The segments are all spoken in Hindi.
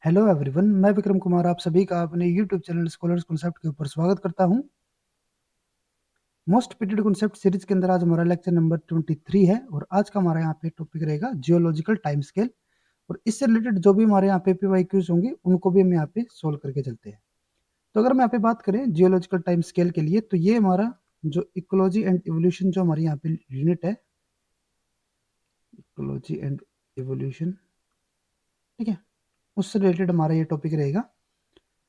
हेलो एवरीवन, मैं विक्रम कुमार आप सभी का अपने यूट्यूब चैनल स्कॉलर्स कॉन्सेप्ट के ऊपर स्वागत करता हूं। मोस्ट रिपीटेड कॉन्सेप्ट सीरीज के अंदर आज हमारा लेक्चर नंबर 23 है और आज का हमारा यहाँ पे टॉपिक रहेगा जियोलॉजिकल टाइम स्केल। और इससे रिलेटेड जो भी हमारे यहाँ पे पीवाईक्यूज होंगे उनको भी हम यहाँ पे सोल्व करके चलते हैं। तो अगर हम यहाँ पे बात करें जियोलॉजिकल टाइम स्केल के लिए, तो ये हमारा जो इकोलॉजी एंड इवोल्यूशन जो हमारी यहाँ पे यूनिट है, इकोलॉजी एंड इवोल्यूशन, ठीक है, उससे रिलेटेड हमारा ये टॉपिक रहेगा।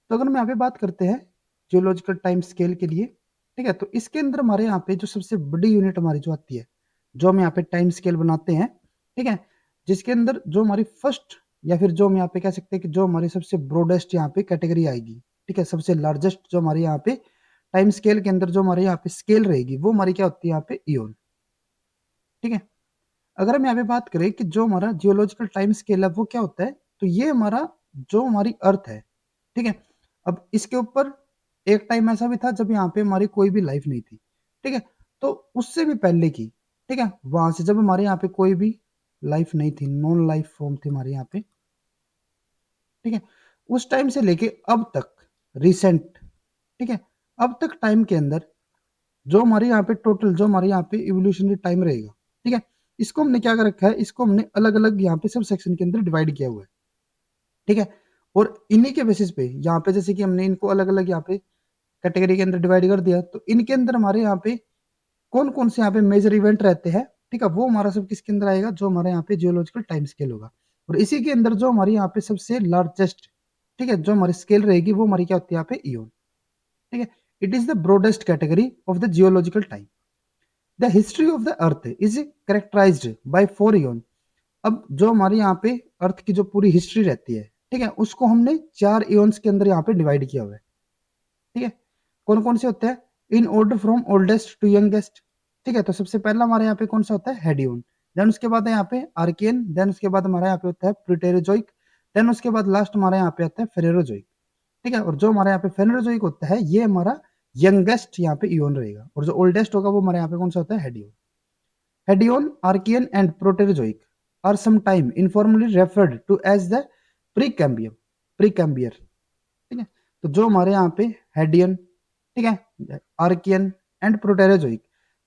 तो अगर हम यहाँ पे बात करते हैं जियोलॉजिकल टाइम स्केल के लिए, ठीक है, तो इसके अंदर हमारे यहाँ पे जो सबसे बड़ी यूनिट हमारी जो आती है, जो हम यहाँ पे टाइम स्केल बनाते हैं, ठीक है, जिसके अंदर जो हमारी फर्स्ट या फिर जो हम यहाँ पे कह सकते हैं कि जो हमारी सबसे ब्रॉडेस्ट यहाँ पे कैटेगरी आएगी, ठीक है, सबसे लार्जेस्ट जो हमारे यहाँ पे टाइम स्केल के अंदर जो हमारे यहाँ पे स्केल रहेगी वो हमारी क्या होती है यहाँ पे ईओन, ठीक है। अगर हम यहाँ पे बात करें कि जो हमारा जियोलॉजिकल टाइम स्केल है वो क्या होता है, तो ये हमारा जो हमारी अर्थ है, ठीक है, अब इसके ऊपर एक टाइम ऐसा भी था जब यहाँ पे हमारी कोई भी लाइफ नहीं थी, ठीक है, तो उससे भी पहले की, ठीक है, वहां से जब हमारे यहाँ पे कोई भी लाइफ नहीं थी, नॉन लाइफ फॉर्म थी हमारे यहाँ पे, ठीक है, उस टाइम से लेके अब तक रिसेंट, ठीक है, अब तक टाइम के अंदर जो हमारे यहाँ पे टोटल जो हमारे यहाँ पे इवोल्यूशनरी टाइम रहेगा, ठीक है, इसको हमने क्या कर रखा है, इसको हमने अलग अलग यहाँ पे सब सेक्शन के अंदर डिवाइड किया हुआ है, ठीक है। और इन्हीं के बेसिस पे यहाँ पे जैसे कि हमने इनको अलग अलग यहाँ पे कैटेगरी के अंदर डिवाइड कर दिया, तो इनके अंदर हमारे यहाँ पे कौन कौन से यहाँ पे मेजर इवेंट रहते हैं, ठीक है, वो हमारा सब किसके अंदर आएगा, जो हमारे यहाँ पे जियोलॉजिकल टाइम स्केल होगा। और इसी के अंदर जो हमारी यहाँ पे सबसे लार्जेस्ट, ठीक है, जो हमारी स्केल रहेगी वो हमारी क्या होती है यहाँ पे ईओन, ठीक है। It is the broadest category of the geological time. The history of the earth is characterized by 4 eon. अब जो हमारे यहाँ पे अर्थ की जो पूरी हिस्ट्री रहती है, ठीक है, उसको हमने 4 ईओन्स के अंदर यहाँ पे डिवाइड किया हुआ है, ठीक है। कौन कौन से होते हैं, in order from oldest to youngest, ठीक है। तो सबसे पहला हमारे यहाँ पे कौन सा होता है, हेडियन, देन उसके बाद है यहाँ पे आर्कियन, देन उसके बाद हमारे यहाँ पे होता है प्रीटेरोजोइक, देन उसके बाद लास्ट हमारे यहाँ पे आता है फेरेरोजोइक, ठीक है। और जो हमारे यहाँ पे फेरेरोजोइक होता है ये हमारा यंगेस्ट यहाँ पे ईओन रहेगा, और जो ओल्डेस्ट होगा वो हमारे यहाँ पे कौन सा होता है, Hadean. Hadean, Archean and Proterozoic are sometime informally referred to as the Precambrian, Precambrian, ठीक है। तो जो हमारे यहाँ पे हेडियन, ठीक है, आर्कियन एंड प्रोटेरोजोइक,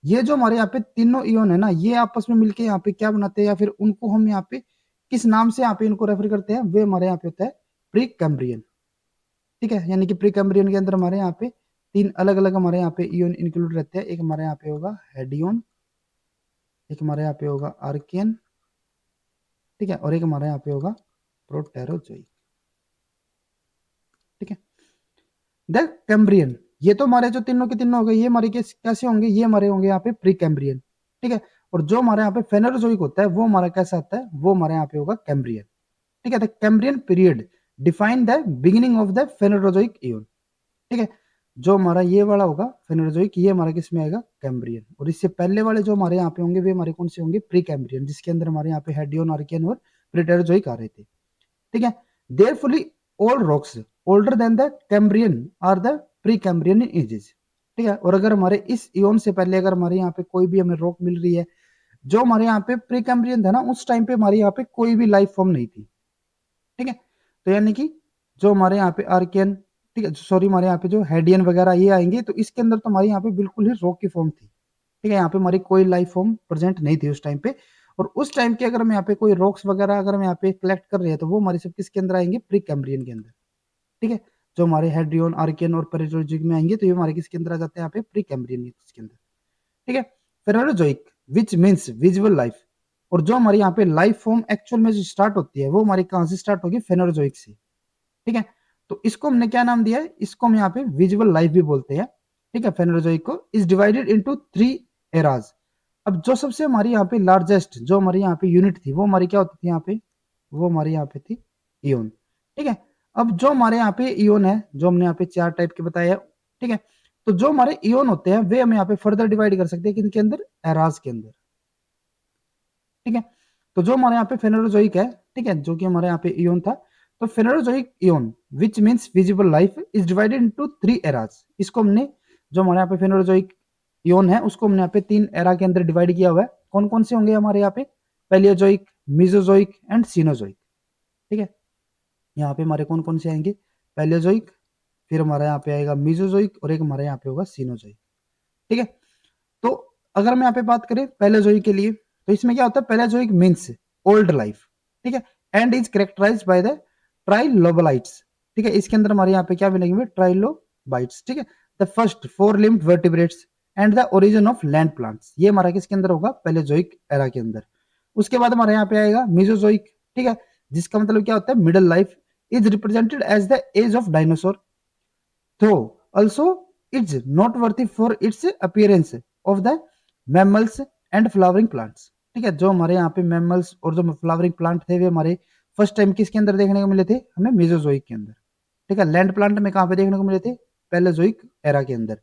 ये जो हमारे यहाँ पे तीनों इयोन है ना, ये आपस में मिलके यहाँ पे क्या बनाते हैं, या फिर उनको हम यहाँ पे किस नाम से यहाँ पे इनको रेफर करते हैं, वे हमारे यहाँ पे होता है प्री कैम्ब्रियन, ठीक है। यानी कि प्री कैम्ब्रियन के अंदर हमारे यहाँ पे 3 अलग अलग हमारे यहाँ पे इयोन इंक्लूड रहते हैं। एक हमारे यहाँ पे होगा हेडियन, एक हमारे यहाँ पे होगा आर्कियन, ठीक है, और एक हमारे यहाँ पे होगा प्रोटेरोजोइक, ठीक है। द कैम्ब्रियन, ये तो हमारे जो तीनों के तीनों हो गए, ये हमारे कैसे होंगे, ये हमारे होंगे यहाँ पे प्री कैम्ब्रियन, ठीक है। और जो हमारे यहाँ पे फेनोरोजोइक होता है वो हमारा कैसा आता है, वो हमारे यहाँ पे होगा कैम्ब्रियन, ठीक है। The Cambrian period define the beginning of the Phanerozoic eon, ठीक है। जो हमारा ये वाला होगा फेनोरोजोइक, ये हमारा किस में आएगा, कैम्ब्रियन। और इससे पहले वाले जो हमारे यहाँ पे होंगे वे हमारे कौन से होंगे, प्री कैम्ब्रियन, जिसके अंदर हमारे यहाँ पे हेडियन, आर्कियन और प्रीटेरोजोइक आ रहे थे, ठीक है। Therefore all rocks older than the Cambrian are the Precambrian in ages, ठीक है। और अगर हमारे इस इयोन से पहले अगर हमारे यहाँ पे कोई भी हमें रॉक मिल रही है जो हमारे यहाँ पे प्री कैम्ब्रियन था ना, उस टाइम पे हमारे यहाँ पे कोई भी लाइफ फॉर्म नहीं थी, ठीक है। तो यानी कि जो हमारे यहाँ पे आर्कियन, ठीक है, सॉरी, हमारे यहाँ पे जो हेडियन वगैरह ये आएंगे, तो इसके अंदर तो हमारे यहाँ पे बिल्कुल ही रॉक की फॉर्म थी, ठीक है। यहाँ पे हमारी कोई लाइफ फॉर्म प्रेजेंट नहीं थी उस टाइम पे। और उस टाइम के अगर हम यहाँ पे कोई रॉक्स वगैरह अगर हम यहाँ पे कलेक्ट कर रहे हैं, तो वो हमारे सब किसके अंदर आएंगे, प्री कैम्ब्रियन के अंदर, ठीक है। जो हमारे हेड्रियन, आर्कियन और पेरिटोजोइक में आएंगे, तो ये हमारे किसके अंदर आ जाते हैं, यहाँ पे प्री कैम्ब्रियन के अंदर, ठीक है। फेनोरोजोइक विच मीन्स विजुअल लाइफ, और जो हमारी यहाँ पे लाइफ फॉर्म एक्चुअल में जो स्टार्ट होती है वो हमारी कहाँ से स्टार्ट होगी, फेनोरोजोइक से, ठीक है। तो इसको हमने क्या नाम दिया है, इसको हम यहाँ पे विजुअल लाइफ भी बोलते हैं, ठीक है। फेनोरोजोइक को इज डिवाइडेड इनटू 3 एराज। अब जो सबसे हमारी यहाँ पे लार्जेस्ट जो हमारी यहाँ पे यूनिट थी वो हमारी क्या होती थी यहाँ पे, वो हमारी यहाँ पे थी इयोन, ठीक है। अब जो हमारे यहाँ पे इयोन है, जो हमने यहाँ पे 4 टाइप के बताए हैं, ठीक है, तो जो हमारे इयोन होते हैं वे हम यहाँ पे फर्दर डिवाइड कर सकते हैं किनके अंदर, एराज के अंदर, ठीक है। तो जो हमारे यहाँ पे फेनोरोजोइक है, ठीक है, जो कि हमारे यहाँ पे इयोन था, तो Phanerozoic eon which means visible life is divided into 3 eras. इसको हमने जो हमारे यहाँ पे फेनोरोजोइक इयोन है उसको हमने यहाँ पे 3 एरा के अंदर डिवाइड किया हुआ है। कौन कौन से होंगे हमारे यहाँ पे, पैलियोजोइक, मीजोजोइक एंड सीनोजोइक, ठीक है। यहाँ पे हमारे कौन कौन से आएंगे, पैलेजोइक, फिर हमारा यहाँ पे आएगा मीजोजोइक, और एक हमारे यहाँ पे होगा सीनोजोइक। ठीक है, तो अगर मैं यहाँ पे बात करें पैलेजोइक के लिए, तो इसमें क्या होता है, पैलेजोइक मीन्स ओल्ड लाइफ। ठीक है, and is characterized by the trilobites. ठीक है, इसके अंदर हमारे यहाँ पे क्या मिलेंगे, ट्राइलोबाइट्स। ठीक है, the first four limbed vertebrates and the origin of land plants, ये हमारा किसके अंदर होगा, पैलेजोइक एरा के अंदर। उसके बाद हमारे यहाँ पे आएगा मीजोजोइक। ठीक है, जिसका मतलब क्या होता है, middle life is represented as the age of dinosaur, though also it's noteworthy for its appearance of the mammals and flowering plants। ठीक है, जो हमारे यहाँ पे मैमल्स और जो फ्लावरिंग प्लांट थे वे हमारे फर्स्ट टाइम किसके अंदर देखने को मिले थे, हमें मेसोजोइक के अंदर। ठीक है, लैंड प्लांट में कहाँ पे देखने को मिले थे, पैलेजोइक एरा के अंदर।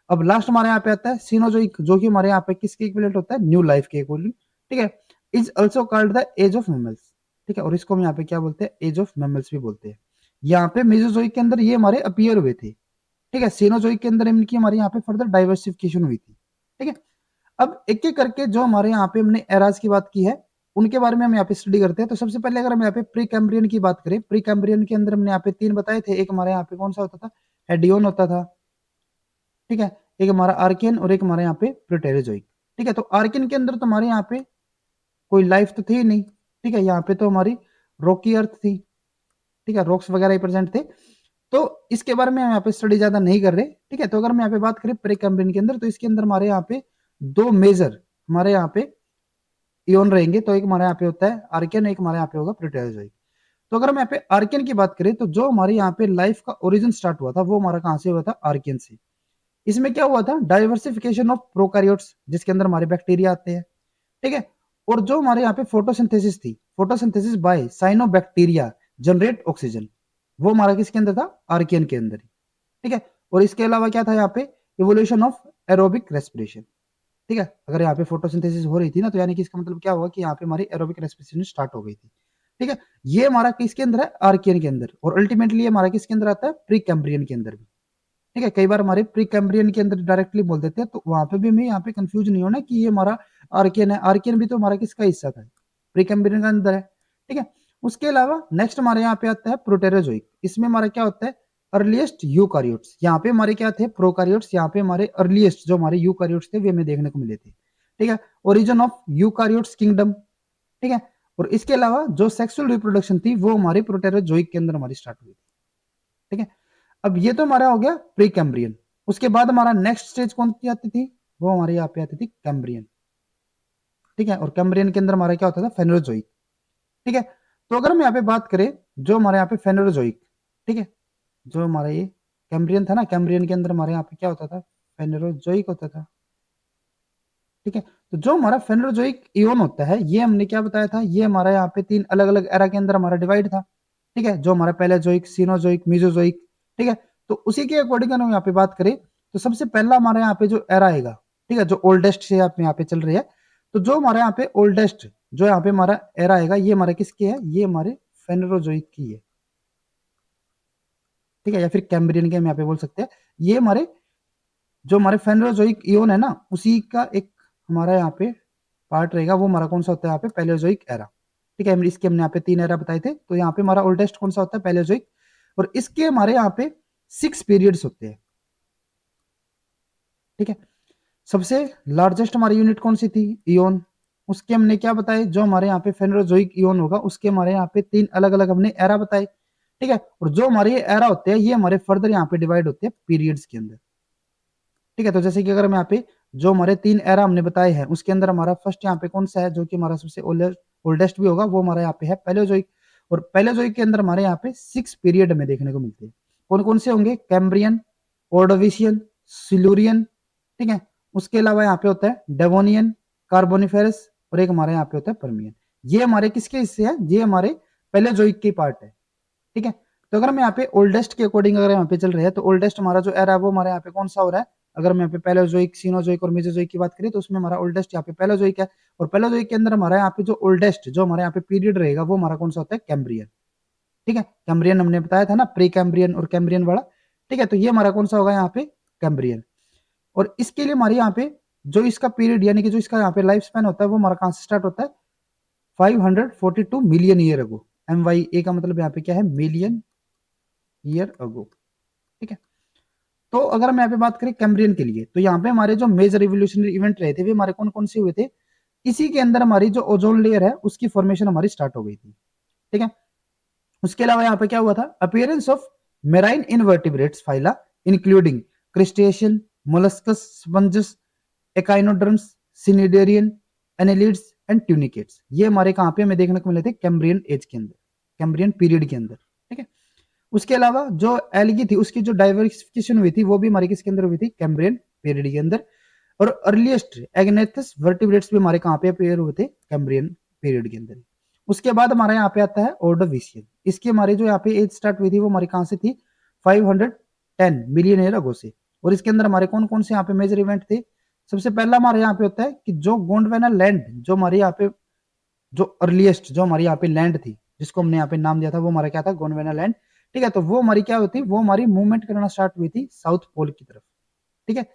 अब लास्ट हमारे यहाँ पे आता है सीनोजोइक, जो कि हमारे यहाँ पे किसके इक्विवेलेंट होता है, न्यू लाइफ के इक्विवेलेंट। ठीक है, is also called the age of mammals. ठीक है, और इसको हम यहाँ पे क्या बोलते हैं, एज ऑफ मैमल्स भी बोलते हैं। यहाँ पे मेसोजोइक के अंदर ये हमारे अपीयर हुए थे। ठीक है, सीनोजोइक के अंदर इनकी हमारे यहाँ पे फर्दर डाइवर्सिफिकेशन हुई थी। ठीक है, अब एक एक करके जो हमारे यहाँ पे हमने एराज की बात की है उनके बारे में हम यहाँ पे स्टडी करते हैं। तो सबसे पहले अगर हम यहाँ पे प्री कैम्ब्रियन की बात करें, प्री कैम्ब्रियन के अंदर हमने यहाँ पे 3 बताए थे। एक हमारे यहाँ पे कौन सा होता था, हेडियोन होता था। ठीक है, एक हमारा आर्कियन और एक हमारे यहाँ पे प्रोटेरोजोइक। ठीक है, तो आर्कियन के अंदर तो हमारे यहाँ पे कोई लाइफ तो थी नहीं। ठीक है, यहाँ पे तो हमारी रॉकी अर्थ थी। ठीक है, रॉक्स वगैरह प्रेजेंट थे, तो इसके बारे में हम यहाँ पे स्टडी ज्यादा नहीं कर रहे। ठीक है, तो अगर हम यहाँ पे बात करें प्री कैम्ब्रियन के अंदर, तो इसके अंदर हमारे यहाँ पे 2 मेजर हमारे यहाँ पे इयोन रहेंगे। तो एक हमारे यहाँ पे होता है आर्कियन, एक हमारे यहाँ पे होगा प्रोटेरोजोइक। तो अगर हम यहाँ पे आर्कियन की बात करें, तो जो हमारे यहाँ पे लाइफ का ओरिजिन स्टार्ट हुआ था वो हमारा कहाँ से हुआ था, आर्कियन से। इसमें क्या हुआ था, डाइवर्सिफिकेशन ऑफ प्रोकैरियोट्स, जिसके अंदर हमारे बैक्टीरिया आते हैं। ठीक है, और जो हमारे यहाँ पे फोटोसिंथेसिस थी, photosynthesis by cyanobacteria generate oxygen, वो हमारा किसके अंदर था, आर्कियन के अंदर ही। ठीक है, और इसके अलावा क्या था यहाँ पे, इवोल्यूशन ऑफ एरोबिक रेस्पिरेशन। ठीक है, अगर यहाँ पे फोटोसिंथेसिस हो रही थी ना, तो यानी कि इसका मतलब क्या हुआ कि यहाँ पे हमारी एरोबिक रेस्पिरेशन स्टार्ट हो गई थी। ठीक है, ये हमारा किसके अंदर है, आर्कियन के अंदर, और अल्टीमेटली हमारा किसके अंदर आता है, प्री कैम्ब्रियन के अंदर भी। ठीक है, कई बार हमारे प्री कैम्ब्रियन के अंदर डायरेक्टली बोल देते हैं, तो वहां पे भी हमें यहाँ पे कंफ्यूज नहीं होना कि ये हमारा आर्कियन है। आर्कियन भी तो हमारा किसका हिस्सा था, प्री कैम्ब्रियन का अंदर है। ठीक है, उसके अलावा नेक्स्ट हमारे यहाँ पे आता है प्रोटेरोजोइक। इसमें हमारा क्या होता है, अर्लीस्ट यूकारियोट्स। यहाँ पे हमारे क्या थे, प्रोकारियोट्स। यहाँ पे हमारे अर्लीस्ट जो हमारे यूकारियोट्स थे वे हमें देखने को मिले थे। ठीक है, ओरिजिन ऑफ यूकारियोट्स किंगडम। ठीक है, और इसके अलावा जो सेक्सुअल रिप्रोडक्शन थी वो हमारी प्रोटेरोजोइक के अंदर हमारी स्टार्ट हुई थी। ठीक है, अब ये तो हमारा हो गया प्री कैम्ब्रियन। उसके बाद हमारा नेक्स्ट स्टेज कौन सी आती थी, वो हमारे यहाँ पे आती थी कैम्ब्रियन। ठीक है, और कैम्ब्रियन के अंदर हमारा क्या होता था, फेनोजोइक। ठीक है, तो अगर हम यहाँ पे बात करें जो हमारे यहाँ पे फेनोजोइक, ठीक है, जो हमारा ये कैम्ब्रियन था ना, कैम्ब्रियन के अंदर हमारे यहाँ पे क्या होता था, फेनोजोइक होता था। ठीक है, तो जो हमारा फेनोजोइक इयोन होता है, ये हमने क्या बताया था, ये हमारा यहाँ पे 3 अलग अलग एरा के अंदर हमारा डिवाइड था। ठीक है, जो हमारा पैलेजोइक, सीनोजोइक, मीजोजोइक। ठीक है, तो उसी के अकॉर्डिंग हम यहाँ पे बात करें, तो सबसे पहला हमारे यहाँ पे जो एरा आएगा, ठीक है, जो ओल्डेस्ट से आप यहाँ पे चल रही है, तो जो हमारे यहाँ पे ओल्डेस्ट जो यहाँ पे हमारा एरा आएगा, ये हमारे किसके है, ये हमारे फेनोजोइक की है। ठीक है, या फिर कैम्ब्रियन के हम यहाँ पे बोल सकते हैं। ये हमारे जो हमारे फेनोजोइक इयोन है ना, उसी का एक हमारा यहाँ पे पार्ट रहेगा। वो हमारा कौन सा होता है यहाँ पे, पैलेजोइक एरा। ठीक है, इसके हमने यहाँ पे 3 एरा बताए थे। तो यहाँ पे हमारा ओल्डेस्ट कौन सा होता है, पैलेजोइक, और इसके हमारे यहाँ पे 6 पीरियड्स होते हैं। ठीक है, सबसे लार्जेस्ट हमारी यूनिट कौन सी थी, इयोन। उसके हमने क्या बताए, जो हमारे यहाँ पे फेनोजोइक इयोन होगा उसके हमारे यहाँ पे 3 अलग अलग हमने एरा बताए। ठीक है, और जो हमारे एरा होते हैं ये हमारे फर्दर यहाँ पे डिवाइड होते हैं पीरियड्स के अंदर। ठीक है, तो जैसे कि अगर हम यहाँ पे जो हमारे 3 एरा हमने बताए हैं, उसके अंदर हमारा फर्स्ट यहाँ पे कौन सा है, जो कि हमारा सबसे ओल्डेस्ट भी होगा, वो हमारा यहाँ पे है पैलेजोइक। और पैलेजोइक के अंदर हमारे यहाँ पे 6 पीरियड हमें देखने को मिलते हैं। कौन कौन से होंगे, कैम्ब्रियन, ऑर्डोविशियन, सिल्यूरियन। ठीक है, उसके अलावा यहाँ पे होता है डेवोनियन, कार्बोनिफेरस, और एक हमारे यहाँ पे होता है परमियन। ये हमारे किसके हिस्से हैं, ये हमारे पैलेजोइक के पार्ट है। ठीक है, तो अगर हम यहाँ पे ओल्डेस्ट के अकॉर्डिंग अगर यहाँ पे चल रहे हैं, तो ओल्डेस्ट हमारा जो एरा है वो हमारे यहाँ पे कौन सा हो रहा है, अगर हम यहाँ पे पैलेजोइक, सीनोजोइक और मेसोजोइक की बात करें, तो उसमें हमारा ओल्डेस्ट यहाँ पे पैलेजोइक है। और पैलेजोइक के अंदर हमारा यहाँ पे जो ओल्डेस्ट जो हमारे यहाँ पे पीरियड रहेगा वो हमारा कौन सा होता है, कैम्ब्रियन। ठीक है, कैम्ब्रियन हमने बताया था ना, प्री कैम्ब्रियन और कैम्ब्रियन वाला। ठीक है, तो ये हमारा कौन सा होगा यहाँ पे, कैम्ब्रियन। और इसके लिए हमारे यहाँ पे जो इसका पीरियड यानी कि जो इसका यहाँ पे लाइफ स्पैन होता है वो हमारा कहाँ से स्टार्ट होता है, 542 मिलियन ईयर अगो, MYA का मतलब यहाँ पे क्या है, मिलियन ईयर अगो। ठीक है, तो अगर हम यहाँ पे बात करें कैम्ब्रियन के लिए, तो यहाँ पे हमारे जो मेजर रिवोल्यूशनरी इवेंट रहे थे वे हमारे कौन कौन से हुए थे, इसी के अंदर हमारी जो ओजोन लेयर है उसकी फॉर्मेशन हमारी स्टार्ट हो गई थी। ठीक है, उसके अलावा यहाँ पे क्या हुआ था, appearance of marine invertebrates phyla including crustacean, molluscs, sponges, echinoderms, cnidarian, annelids and tunicates, ये हमारे कहाँ पे हमें देखने को मिले थे, कैम्ब्रियन एज के अंदर, कैम्ब्रियन पीरियड के अंदर। ठीक है, उसके अलावा जो एल्गी थी उसकी जो डाइवर्सिफिकेशन हुई थी वो भी हमारे किसके अंदर हुई थी, कैम्ब्रियन पीरियड के अंदर। और अर्लीस्ट एग्नेथस वर्टिब्रेट्स भी हमारे कहाँ पे अपेयर हुए थे, कैम्ब्रियन पीरियड के अंदर। उसके बाद हमारे यहाँ पे आता है ऑर्डोविशियन, इसकी हमारी जो यहाँ पे एज स्टार्ट हुई थी वो हमारी कहाँ से थी, 510 मिलियन ईयर अगो से। और इसके अंदर हमारे कौन कौन से यहाँ पे मेजर इवेंट थे, सबसे पहला हमारे यहाँ पे होता है कि जो गोंडवाना लैंड, जो हमारे यहाँ पे जो अर्लीस्ट जो हमारी यहाँ पे लैंड थी जिसको हमने यहाँ पे नाम दिया था वो हमारा क्या था, गोंडवाना लैंड। ठीक है, तो वो हमारी क्या होती, वो हमारी मूवमेंट करना स्टार्ट हुई थी साउथ पोल की तरफ। ठीक है,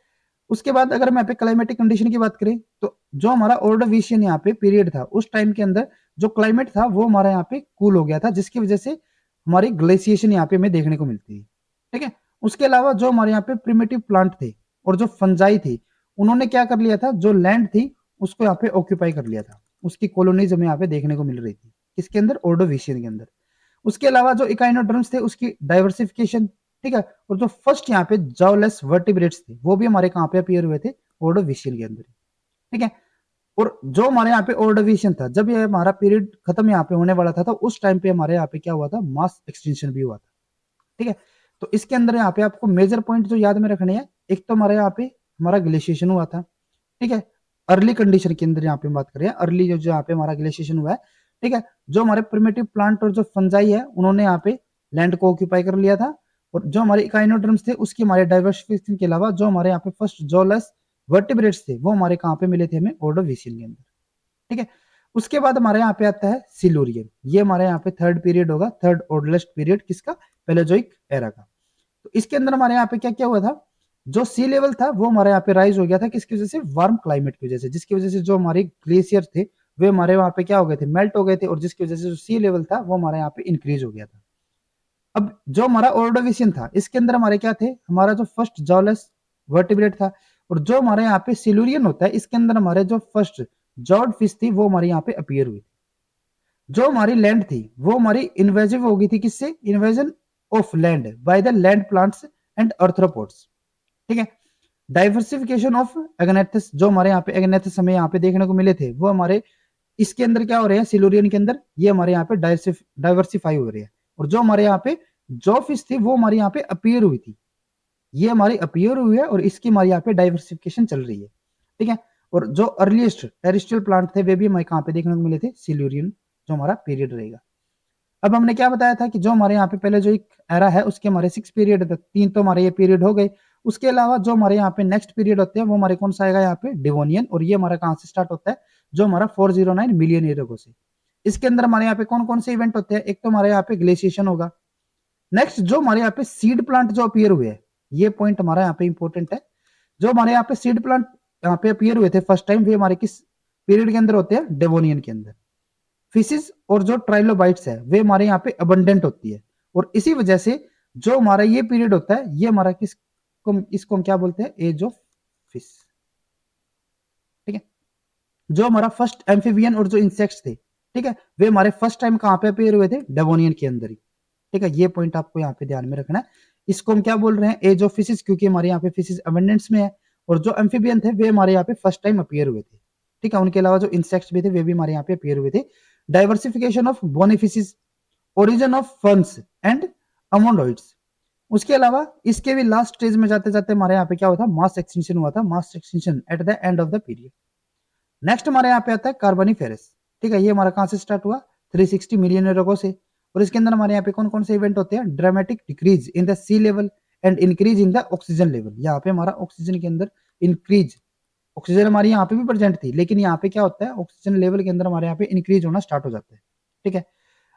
उसके बाद अगर हम यहाँ पे क्लाइमेटिक कंडीशन की बात करें, तो जो हमारा ऑर्डोविशियन यहाँ पे पीरियड था उस टाइम के अंदर जो क्लाइमेट था वो हमारा यहाँ पे कूल हो गया था, जिसकी वजह से हमारी ग्लेशिएशन यहाँ पे हमें देखने को मिलती थी। ठीक है, उसके अलावा जो हमारे यहाँ पे प्रिमिटिव प्लांट थे और जो फंजाई थी, उन्होंने क्या कर लिया था, जो लैंड थी उसको यहाँ पे ऑक्यूपाई कर लिया था, उसकी कॉलोनीज हमें यहाँ पे देखने को मिल रही थी, किसके अंदर, ऑर्डोविशियन के अंदर। उसके अलावा जो इकाइनोडर्म्स थे उसकी डाइवर्सिफिकेशन। ठीक है, और जो फर्स्ट यहाँ पे जॉलेस वर्टिब्रेट्स थे वो भी हमारे कहाँ पे अपीयर हुए थे, ऑर्डोविशियन के अंदर। ठीक है, और जो हमारे यहाँ पे ऑर्डोविशियन था, जब ये हमारा पीरियड खत्म यहाँ पे होने वाला था, तो उस टाइम पे हमारे यहाँ पे क्या हुआ था, मास एक्सटेंशन भी हुआ था। ठीक है, तो इसके अंदर यहाँ पे आपको मेजर पॉइंट जो याद में रखने हैं, एक तो हमारे यहाँ पे हमारा ग्लेशिएशन हुआ था। ठीक है, अर्ली कंडीशन के अंदर यहाँ पे बात करें, अर्ली जो यहाँ पे हमारा ग्लेशिएशन हुआ है। ठीक है, जो हमारे प्रिमिटिव प्लांट और जो फंजाई है उन्होंने यहाँ पे लैंड को ऑक्यूपाई कर लिया था। और जो हमारे इकाइनोडर्म्स थे उसकी हमारे डाइवर्सिफिकेशन के अलावा जो हमारे यहाँ पे फर्स्ट जोलस वर्टिब्रेट्स थे वो हमारे कहाँ पे मिले थे, हमें ऑर्डोविशियन के अंदर। ठीक है, उसके बाद हमारे यहाँ पे आता है सिल्यूरियन, ये हमारे यहाँ पे थर्ड पीरियड होगा, थर्ड ऑर्डरलेस्ट पीरियड किसका, पैलेजोइक एरा का। तो इसके अंदर हमारे यहाँ पे क्या क्या हुआ था, जो सी लेवल था वो हमारे यहाँ पे राइज हो गया था, किसकी वजह से, वार्म क्लाइमेट की वजह से, जिसकी वजह से जो हमारे ग्लेशियर थे वे हमारे वहां पे क्या हो गए थे, मेल्ट हो गए थे, और जिसकी वजह से जो सी लेवल था वो हमारे यहाँ पे इंक्रीज हो गया था। अब जो हमारा ऑर्डोविशियन था इसके अंदर हमारे क्या थे, हमारा जो फर्स्ट जॉलस वर्टिब्रेट था। और जो हमारे यहाँ पे सिल्यूरियन होता है इसके अंदर हमारे जो फर्स्ट जॉड फिश थी वो हमारे यहाँ पे अपीयर हुई। जो हमारी लैंड थी वो हमारी इन्वेजिव हो गई थी, किससे, invasion of land by the land plants and arthropods. ठीक है, डाइवर्सिफिकेशन ऑफ एग्नेथस, जो हमारे यहाँ पे एग्नेथस हमें यहाँ पे देखने को मिले थे वो हमारे इसके अंदर क्या हो रहे हैं, सिल्यूरियन के अंदर ये हमारे यहाँ पे डाइवर्सिफाई हो रहे हैं। और जो हमारे यहाँ पे जो फिश थी वो हमारे यहाँ पे अपीयर हुई थी, ये हमारी अपीयर हुई है और इसकी हमारे यहाँ पे डाइवर्सिफिकेशन चल रही है। ठीक है, और जो अर्लीस्ट टेरिस्ट्रियल प्लांट थे वे भी हमें कहाँ पे देखने को मिले थे, सिल्यूरियन जो हमारा पीरियड रहेगा। अब हमने क्या बताया था कि जो हमारे यहाँ पे पहले जो एक एरा है उसके हमारे 6 पीरियड, तीन तो हमारे ये पीरियड हो गए। उसके अलावा जो हमारे यहाँ पे नेक्स्ट पीरियड होते हैं वो हमारे कौन सा आएगा यहाँ पे, डिवोनियन, और ये हमारा कहाँ से स्टार्ट होता है, जो हमारा 409 मिलियन ईयर अगो से। इसके अंदर हमारे यहाँ पे कौन कौन से इवेंट होते हैं, एक तो हमारे यहाँ पे ग्लेशिएशन होगा। नेक्स्ट जो हमारे यहाँ पे सीड प्लांट जो अपीयर हुए हैं, ये पॉइंट हमारा यहाँ पे इंपॉर्टेंट है, जो हमारे यहाँ पे सीड प्लांट यहाँ पे अपीयर हुए थे फर्स्ट टाइम, वे हमारे किस पीरियड के अंदर होते हैं, डेवोनियन के अंदर। फिशेस और जो ट्राइलोबाइट्स है वे हमारे यहाँ पे अबंडेंट होती है, और इसी वजह से जो हमारा ये पीरियड होता है ये हमारा इसको हम क्या बोलते हैं, एज ऑफ फिश। ठीक है, जो हमारा फर्स्ट एम्फीबियन और जो इंसेक्ट्स थे, ठीक है, वे हमारे फर्स्ट टाइम कहाँ पे अपीयर हुए थे, डेवोनियन के अंदर ही। ठीक है, ये पॉइंट आपको यहाँ पे ध्यान में रखना है। इसको हम क्या बोल रहे हैं, एज ऑफ फिशेस, क्योंकि हमारे यहाँ पे फिशेस अबंडेंस में है। और जो एम्फीबियन थे वे हमारे यहाँ पे फर्स्ट टाइम अपीयर हुए थे। ठीक है, उनके अलावा जो इंसेक्ट्स भी थे वे भी हमारे यहाँ पे अपीयर हुए थे। Diversification of bony fishes, origin of ferns and ammonoids. उसके अलावा इसके भी लास्ट स्टेज में जाते जाते हमारे यहाँ पे क्या हुआ था, मास एक्सटिंक्शन हुआ था, mass extinction at the end of the period. Next हमारे यहाँ पे आता है कार्बोनिफेरस। ठीक है, ये हमारा कहाँ से स्टार्ट हुआ, 360 मिलियन ईयर अगो से। और इसके अंदर हमारे यहाँ पे कौन कौन से इवेंट होते हैं, dramatic decrease in the sea level and increase in the oxygen level. यहाँ पे हमारा ऑक्सीजन के अंदर इंक्रीज, ऑक्सीजन हमारी यहाँ पे भी प्रेजेंट थी लेकिन यहाँ पे क्या होता है, ऑक्सीजन लेवल के अंदर हमारे यहाँ पे इंक्रीज होना स्टार्ट हो जाता है। ठीक है,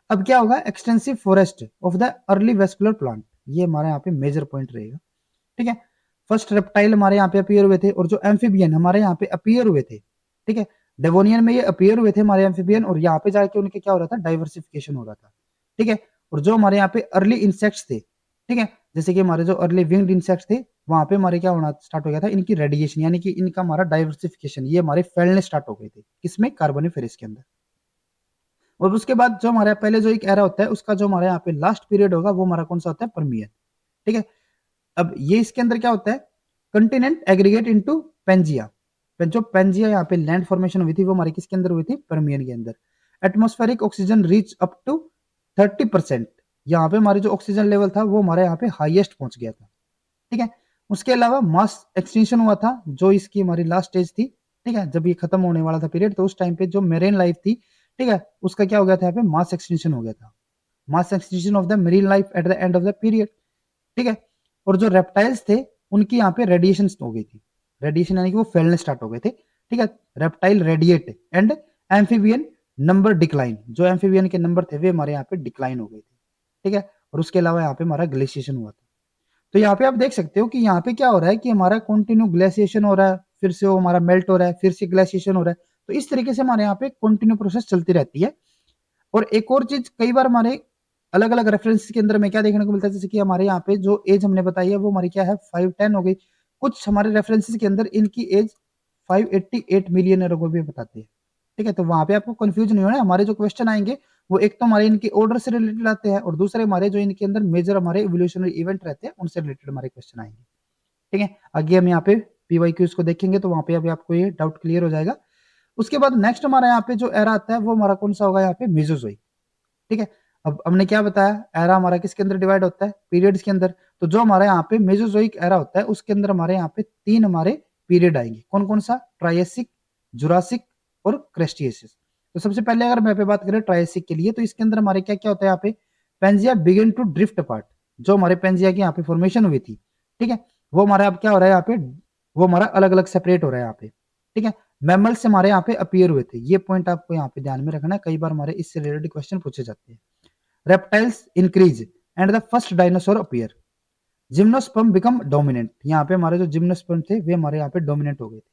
अब क्या होगा, extensive forest of the early vascular plant, ये हमारे यहाँ पे मेजर पॉइंट रहेगा। ठीक है, फर्स्ट रेप्टाइल हमारे यहाँ पे अपीयर हुए थे और जो एम्फीबियन हमारे यहाँ पे अपीयर हुए थे। ठीक है, डेवोनियन में ये अपीयर हुए थे हमारे एम्फीबियन, और यहाँ पे जाके उनके क्या हो रहा था, डाइवर्सिफिकेशन हो रहा था। ठीक है। और जो हमारे यहाँ पे अर्ली इंसेक्ट्स थे, ठीक है, जैसे कि हमारे जो अर्ली विंग्ड इंसेक्ट्स थे, वहां पे हमारे क्या होना स्टार्ट हो गया था, इनकी रेडिएशन यानी कि इनका हमारा डाइवर्सिफिकेशन, ये हमारे फैलने स्टार्ट हो गए थे किसमें, कार्बोनिफेरस के अंदर। और उसके बाद जो हमारे पहले जो एक एरा होता है उसका जो हमारे यहाँ पे लास्ट पीरियड होगा वो हमारा कौन सा होता है, परमियन। ठीक है। अब ये इसके अंदर क्या होता है, कंटिनेंट एग्रीगेट इनटू पेंजिया। जो पेंजिया यहाँ पे लैंड फॉर्मेशन हुई थी वो हमारी किसके अंदर हुई थी, परमियन के अंदर। Atmospheric oxygen reach up to 30%, यहाँ पे हमारे जो ऑक्सीजन लेवल था वो हमारे यहाँ पे हाईएस्ट पहुंच गया था। ठीक है। उसके अलावा मास एक्सटेंशन हुआ था, जो इसकी हमारी लास्ट स्टेज थी। ठीक है, जब ये खत्म होने वाला था पीरियड, तो उस टाइम पे जो मेरीन लाइफ थी, ठीक है, उसका क्या हो गया था, यहाँ पे मास एक्सटेंशन हो गया था। मास extension of the marine life at the end of the period. ठीक है। और जो रेप्टाइल्स थे उनकी यहाँ पे रेडिएशन हो गई थी, रेडिएशन यानी कि वो फैलने स्टार्ट हो गए थे। ठीक है। Reptile radiate and amphibian number decline, जो एम्फीबियन के नंबर थे वे हमारे यहाँ पे डिक्लाइन हो गए थे। ठीक है। और उसके अलावा यहाँ पे हमारा ग्लेशिएशन हुआ था। तो यहाँ पे आप देख सकते हो कि यहाँ पे क्या हो रहा है कि हमारा कंटिन्यू ग्लेशिएशन हो रहा है, फिर से वो हमारा मेल्ट हो रहा है, फिर से ग्लेशिएशन हो रहा है। तो इस तरीके से हमारे यहाँ पे कंटिन्यू प्रोसेस चलती रहती है। और एक और चीज कई बार हमारे अलग अलग रेफरेंस के अंदर में क्या देखने को मिलता है, जैसे कि हमारे यहाँ पे जो एज हमने बताई है वो हमारी क्या है, 510 हो गई। कुछ हमारे रेफरेंसेस के अंदर इनकी एज 588 मिलियन ईयर को भी बताती है। ठीक है। तो वहां पे आपको कंफ्यूज नहीं होना है, हमारे जो क्वेश्चन आएंगे वो एक तो हमारे इनके ऑर्डर से रिलेटेड आते हैं, और दूसरे हमारे जो इनके अंदर मेजर हमारे इवोल्यूशनरी इवेंट रहते हैं उनसे रिलेटेड हमारे क्वेश्चन आएंगे। ठीक है। आगे हम यहाँ पे पीवाईक्यूज को देखेंगे तो वहां पे अभी आपको ये डाउट क्लियर हो जाएगा। उसके बाद नेक्स्ट हमारा यहाँ पे जो एरा आता है वो हमारा कौन सा होगा, यहाँ पे मेसोजोइक। ठीक है। अब हमने क्या बताया, एरा हमारा किसके अंदर डिवाइड होता है, पीरियड्स के अंदर। तो जो हमारे यहाँ पे मेसोजोइक एरा होता है उसके अंदर हमारे यहाँ पे 3 हमारे पीरियड आएंगे, कौन कौन सा, ट्रायसिक, जुरासिक और क्रेस्टियसिस। तो सबसे पहले अगर मैं पे बात करें ट्रायसिक के लिए, तो इसके अंदर हमारे क्या क्या होता है, यहाँ पे Pangaea begin to drift apart, जो हमारे पेंजिया की यहाँ पे फॉर्मेशन हुई थी। ठीक है। वो हमारा अब क्या हो रहा है यहाँ पे, वो हमारा अलग अलग सेपरेट हो रहा है यहाँ पे। ठीक है। मैमल से हमारे यहाँ पे अपीयर हुए थे, ये पॉइंट आपको यहाँ पे ध्यान में रखना है, कई बार हमारे इससे रिलेटेड क्वेश्चन पूछे जाते हैं। Reptiles increase and the first dinosaur appear, gymnosperm become dominant, यहाँ पे हमारे जो जिम्नोस्पर्म थे वे हमारे यहाँ पे डोमिनेंट हो गए थे।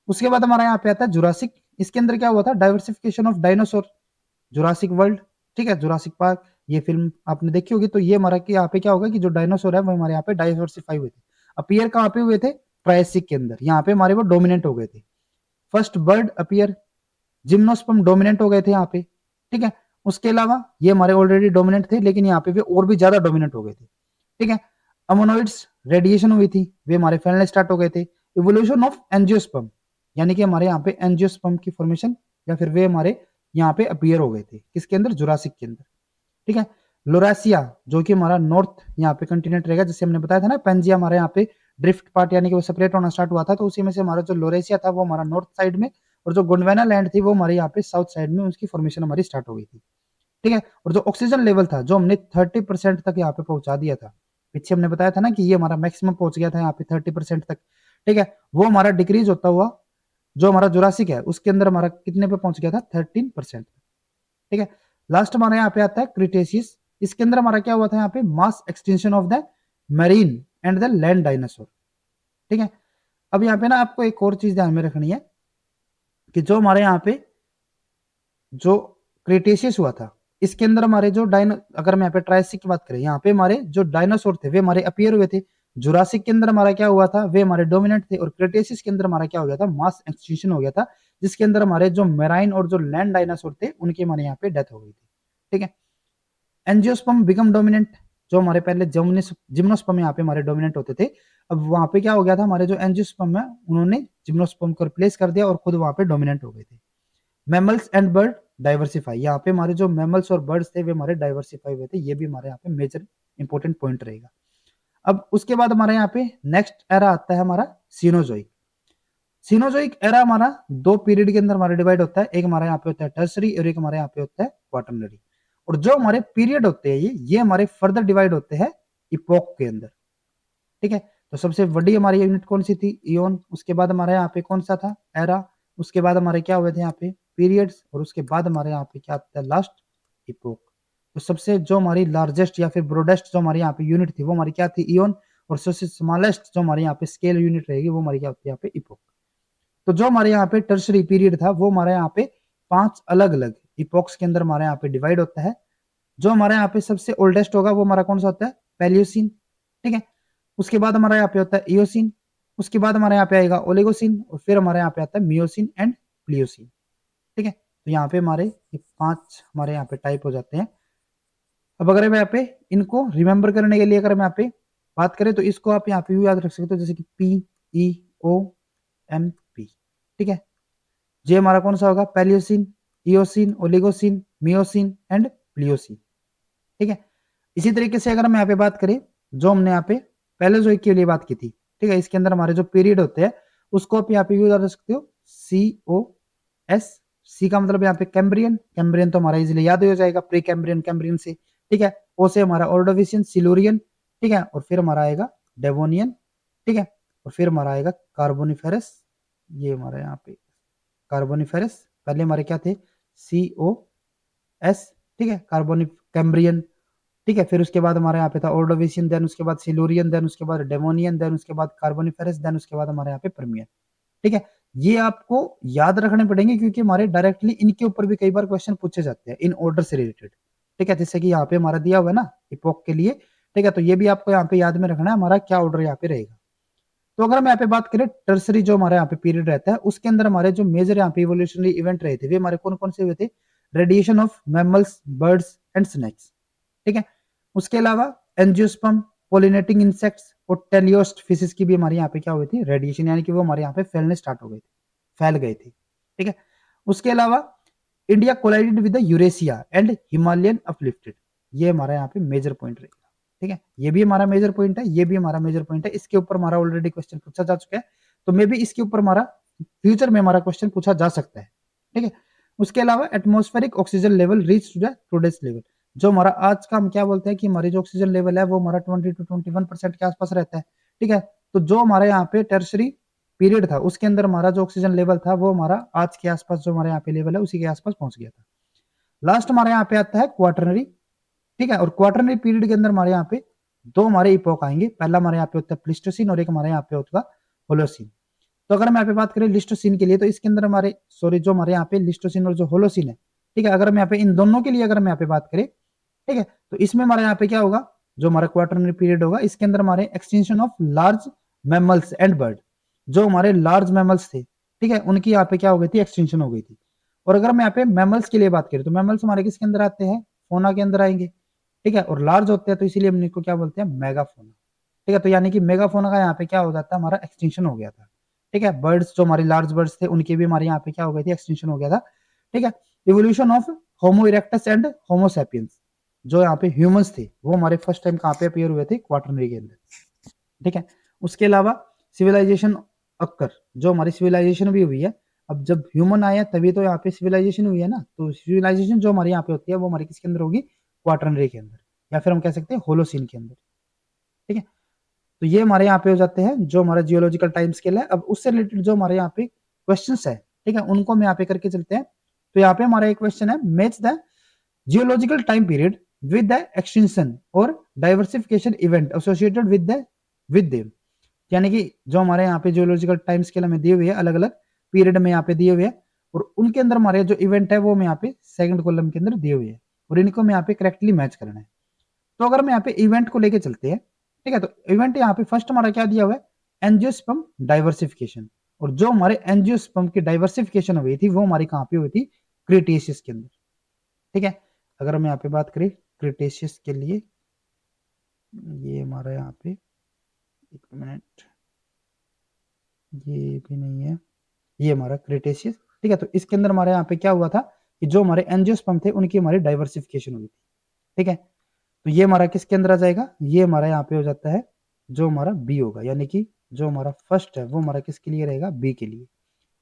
उसके बाद हमारे यहाँ पे आता है जुरासिक। इसके अंदर क्या हुआ था, diversification of dinosaur, Jurassic world. ठीक है, जुरासिक पार्क, ये फिल्म आपने देखी होगी। तो ये हमारा यहाँ पे क्या होगा कि जो डायनासोर है वो हमारे यहाँ पे डाइवर्सिफाई हुए थे। अपीयर कहाँ पे हुए थे, ट्रायसिक के अंदर, यहाँ पे हमारे वो डोमिनेंट हो गए थे। First bird appear, gymnosperm dominant हो गए थे यहाँ पे। ठीक है। उसके अलावा ये हमारे ऑलरेडी डोमिनेंट थे, लेकिन यहाँ पे वे और भी ज्यादा डोमिनेंट हो गए थे। ठीक है। अमोनोइड्स रेडिएशन हुई थी, वे हमारे फैलने स्टार्ट हो गए थे। इवोल्यूशन ऑफ एंजियोस्पर्म, यानी कि हमारे यहाँ पे एंजियोस्पर्म की फॉर्मेशन या फिर वे हमारे यहाँ पे अपीयर हो गए थे, किसके अंदर, जुरासिक के अंदर। ठीक है। लोरासिया, जो कि हमारा नॉर्थ यहाँ पे कंटिनेंट रहेगा, जैसे हमने बताया था ना, पेंजिया हमारे यहाँ पे ड्रिफ्ट पार्ट यानी कि वो सेपरेट होना स्टार्ट हुआ था, तो उसी में से हमारा जो लोरेसिया था वो हमारा नॉर्थ साइड में, और जो गोंडवाना लैंड थी वो हमारे यहाँ पे साउथ साइड में उसकी फॉर्मेशन हमारी स्टार्ट हो गई थी। ठीक है। और जो ऑक्सीजन लेवल था जो हमने 30% तक यहाँ पे पहुंचा दिया था, पीछे हमने बताया था ना कि ये हमारा मैक्सिमम पहुंच गया था यहाँ पे 30% तक। ठीक है। वो हमारा डिक्रीज होता हुआ जो हमारा जुरासिक है उसके अंदर हमारा कितने पे पहुंच गया था, 13%। ठीक है। लास्ट हमारे यहाँ पे आता है क्रिटेशियस। इसके अंदर हमारा क्या हुआ था, यहाँ पे मास extension of the marine and the land dinosaur. ठीक है। अब यहाँ पे ना आपको एक और चीज ध्यान में रखनी है कि जो हमारे यहाँ पे जो क्रिटेशियस हुआ था, इसके अंदर हमारे जो डायनो, अगर हम यहाँ पे ट्रायसिक की बात करें, यहाँ पे हमारे जो डायनासोर थे वे हमारे अपीयर हुए थे। जुरासिक के अंदर हमारा क्या हुआ था, वे हमारे डोमिनेंट थे। और क्रिटेशियस के अंदर हमारा क्या हो गया था, मास एक्सटिंक्शन हो गया था, जिसके अंदर हमारे जो मेराइन और जो लैंड डायनासोर थे उनकी हमारे यहाँ पे डेथ हो गई थी। ठीक है। एंजियोस्पर्म बिकम डोमिनेंट, जो हमारे पहले जिम्नोस्पर्म यहाँ पे हमारे डोमिनेंट होते थे, अब वहां पे क्या हो गया था, हमारे जो एंजियोस्पर्म है उन्होंने जिम्नोस्पर्म को रिप्लेस कर दिया और खुद वहां पे डोमिनेंट हो गए थे। मैमल्स एंड बर्ड डाइवर्सिफाई, यहाँ पे हमारे जो मैमल्स और बर्ड्स थे वे हमारे डाइवर्सिफाई हुए थे, ये भी हमारे यहाँ पे मेजर इंपॉर्टेंट पॉइंट रहेगा। अब उसके बाद हमारे यहाँ पे नेक्स्ट एरा आता है हमारा सीनोजोइक। सीनोजोइक एरा हमारा दो पीरियड के अंदर हमारा डिवाइड होता है, एक हमारे यहाँ पे होता है टर्सरी और एक हमारे यहाँ पे होता है क्वाटरनरी। और जो हमारे पीरियड होते हैं ये हमारे फर्दर डिवाइड होते हैं इपोक के अंदर। ठीक है। तो सबसे बड़ी हमारी यूनिट कौन सी थी, इयोन। उसके बाद हमारे यहाँ पे कौन सा था, एरा। उसके बाद हमारे क्या हुए थे यहाँ पे, पीरियड्स। और उसके बाद हमारे यहाँ पे क्या आता है, लास्ट, इपोक। तो सबसे जो हमारी लार्जेस्ट या फिर ब्रोडेस्ट जो हमारे यहाँ पे यूनिट थी वो हमारी क्या थी, इयोन। और सबसे स्मॉलेस्ट जो हमारे यहाँ पे स्केल यूनिट रहेगी वो हमारी क्या होती है, यहाँ पे इपोक। तो जो हमारे यहाँ पे टर्सरी पीरियड था वो हमारे यहाँ पे 5 अलग अलग इपोक्स के अंदर हमारे यहाँ पे डिवाइड होता है। जो हमारे यहाँ पे सबसे ओल्डेस्ट होगा वो हमारा कौन सा होता है, पैलियोसिन, ठीक है। उसके बाद हमारा यहाँ पे होता है इयोसिन, उसके बाद हमारे यहाँ पे आएगा ओलिगोसिन, और फिर हमारे यहाँ पे आता है मियोसिन एंड प्लियोसिन, ठीक है। तो यहाँ पे हमारे ये 5 हमारे यहाँ पे टाइप हो जाते हैं। अब अगर मैं यहाँ पे इनको रिमेंबर करने के लिए अगर मैं यहाँ पे बात करें तो इसको आप यहाँ पे भी याद रख सकते हो, जैसे कि PEOM, ठीक है। ये हमारा कौन सा होगा, पैलियोसिन, इयोसिन, ओलिगोसिन, मियोसिन एंड प्लियोसिन, ठीक है। इसी तरीके से अगर हम यहाँ पे बात करें, जो हमने यहाँ पे पैलेजोइक के लिए बात की थी, ठीक है, इसके अंदर हमारे जो पीरियड होते हैं उसको आप यहाँ पे यूज कर सकते हो, COS, सी का मतलब यहाँ पे कैम्ब्रियन, कैम्ब्रियन तो हमारा इजिली याद हो जाएगा, प्री कैम्ब्रियन, कैम्ब्रियन से, ठीक है। ओ से हमारा ऑर्डोविशियन, सिल्यूरियन, ठीक है, और फिर हमारा आएगा डेवोनियन, ठीक है, और फिर हमारा आएगा कार्बोनिफेरस, ये हमारा यहाँ पे कार्बोनिफेरस, पहले हमारे क्या थे, COS, ठीक है, कार्बोनिफ कैम्ब्रियन, ठीक है। फिर उसके बाद हमारे यहाँ पे था ऑर्डोविशियन, देन उसके बाद सिल्यूरियन, देन उसके बाद डेमोनियन, देन उसके बाद कार्बोनिफेरस, देन उसके बाद हमारे यहाँ पे परमियन, ठीक है। ये आपको याद रखने पड़ेंगे क्योंकि हमारे डायरेक्टली इनके ऊपर भी कई बार क्वेश्चन पूछे जाते हैं इन ऑर्डर से रिलेटेड, ठीक है। जैसे कि यहाँ पे हमारा दिया हुआ है ना इपोक के लिए, ठीक है, तो ये भी आपको यहाँ पे याद में रखना है हमारा क्या ऑर्डर यहाँ पे रहेगा। तो अगर हम यहाँ पे बात करें टर्सरी जो हमारे यहाँ पे पीरियड रहता है उसके अंदर हमारे जो मेजर यहाँ पे इवोल्यूशनरी इवेंट रहे थे वे हमारे कौन कौन से हुए थे, radiation of mammals, birds and snacks, ठीक है। उसके अलावा एंजियोस्पर्म, पोलिनेटिंग इंसेक्ट्स और टेलियोस्ट फिशेस की भी हमारे यहाँ पे क्या हुई थी, रेडिएशन, यानी कि वो हमारे यहाँ पे फैलने स्टार्ट हो गए थे, फैल गए थे, ठीक है। उसके अलावा India collided with the Eurasia and Himalayan uplifted, ये हमारा यहाँ पे मेजर पॉइंट रहेगा, ठीक है। ये भी हमारा मेजर पॉइंट है, ये भी हमारा मेजर पॉइंट है, इसके ऊपर हमारा ऑलरेडी क्वेश्चन पूछा जा चुका है, तो मे भी इसके ऊपर हमारा फ्यूचर में हमारा क्वेश्चन पूछा जा सकता है, ठीक है। उसके अलावा atmospheric oxygen level reach to the today's level, जो हमारा आज का हम क्या बोलते हैं कि हमारी जो ऑक्सीजन लेवल है वो हमारा 20 to 21% के आसपास रहता है, ठीक है। तो जो हमारे यहाँ पे टर्सरी पीरियड था उसके अंदर हमारा जो ऑक्सीजन लेवल था वो हमारा आज के आसपास जो हमारे यहाँ पे लेवल है उसी के आसपास पहुंच गया था। लास्ट हमारे यहाँ पे आता है क्वार्टरनरी, ठीक है, और क्वार्टरनरी पीरियड के अंदर हमारे यहाँ पे दो हमारे इपोक आएंगे, पहला हमारे यहाँ पे होता है प्लिस्टोसिन और एक हमारे यहाँ पे होता है होलोसिन। तो अगर हम यहाँ पे बात करें लिस्टोसिन के लिए तो इसके अंदर हमारे सॉरी जो हमारे यहाँ पे लिस्टोसिन और जो होलोसिन है, ठीक है, अगर हम यहाँ पे इन दोनों के लिए अगर हम यहाँ पे बात करें, ठीक है, तो इसमें हमारे यहाँ पे क्या होगा, जो हमारा क्वार्टरनरी पीरियड होगा इसके अंदर हमारे extension of large mammals and bird, जो हमारे लार्ज मैमल्स थे, ठीक है, उनकी यहाँ पे क्या हो गई थी, एक्सटेंशन हो गई थी। और अगर हम यहाँ पे मैमल्स के लिए बात करें तो मैमल्स हमारे किसके अंदर आते हैं, फोना के अंदर आएंगे, ठीक है, और लार्ज होते हैं तो इसीलिए हम इनको क्या बोलते हैं, मेगाफोना, ठीक है। तो यानी कि मेगाफोना का यहाँ पे क्या हो जाता है, हमारा एक्सटेंशन हो गया था, ठीक है। बर्ड्स जो हमारे लार्ज बर्ड्स थे उनके भी हमारे यहाँ पे क्या हो गई थी, एक्सटेंशन हो गया था, ठीक है। Evolution of homo erectus and Homo sapiens, जो यहाँ पे ह्यूमंस थे वो हमारे फर्स्ट टाइम कहाँ पे अपीयर हुए थे, क्वार्टरनरी के अंदर, ठीक है। उसके अलावा सिविलाइजेशन अक्कर, जो हमारी सिविलाइजेशन भी हुई है, अब जब ह्यूमन आया तभी तो यहाँ पे सिविलाइजेशन हुई है ना, तो सिविलाइजेशन जो हमारे यहाँ पे होती है वो हमारे किसके अंदर होगी, क्वार्टरनरी के अंदर, या फिर हम कह सकते हैं होलोसीन के अंदर, ठीक है। तो ये हमारे यहाँ पे हो जाते हैं जो हमारा जियोलॉजिकल टाइम स्केल है। अब उससे रिलेटेड जो हमारे यहाँ पे क्वेश्चंस है, ठीक है, उनको हम यहाँ पे करके चलते हैं। तो यहाँ पे हमारा एक क्वेश्चन है, match the geological time period with the extension और diversification event associated with them, यानी कि जो हमारे यहाँ पे जियोलॉजिकल टाइम स्केल हमें दिए हुए हैं अलग अलग पीरियड में यहाँ पे दिए हुए हैं, और उनके अंदर हमारे जो इवेंट है वो हमें यहाँ पे सेकंड कॉलम के अंदर दिए हुए हैं, और इनको हमें यहाँ पे करेक्टली मैच करना है। तो अगर हम यहाँ पे इवेंट को लेके चलते हैं, ठीक है, तो इवेंट यहाँ पे फर्स्ट हमारा क्या दिया हुआ है, एंजियोस्पर्म डाइवर्सिफिकेशन, और जो हमारे एंजियोस्पर्म की डाइवर्सिफिकेशन हुई थी वो हमारी कहाँ पे हुई थी, क्रिटेशियस के अंदर, ठीक है। अगर हम यहाँ पे बात करें क्रिटेशियस के लिए, ये हमारा यहाँ पे एक मिनट, ये भी नहीं है, ये हमारा क्रिटेशियस, ठीक है। तो इसके अंदर हमारे यहाँ पे क्या हुआ था कि जो हमारे एंजियोस्पर्म थे उनकी हमारी डाइवर्सिफिकेशन हुई थी, ठीक है। तो ये हमारा किसके अंदर आ जाएगा, ये हमारा यहाँ पे हो जाता है जो हमारा बी होगा, यानी कि जो हमारा फर्स्ट है वो हमारा किसके लिए रहेगा, बी के लिए।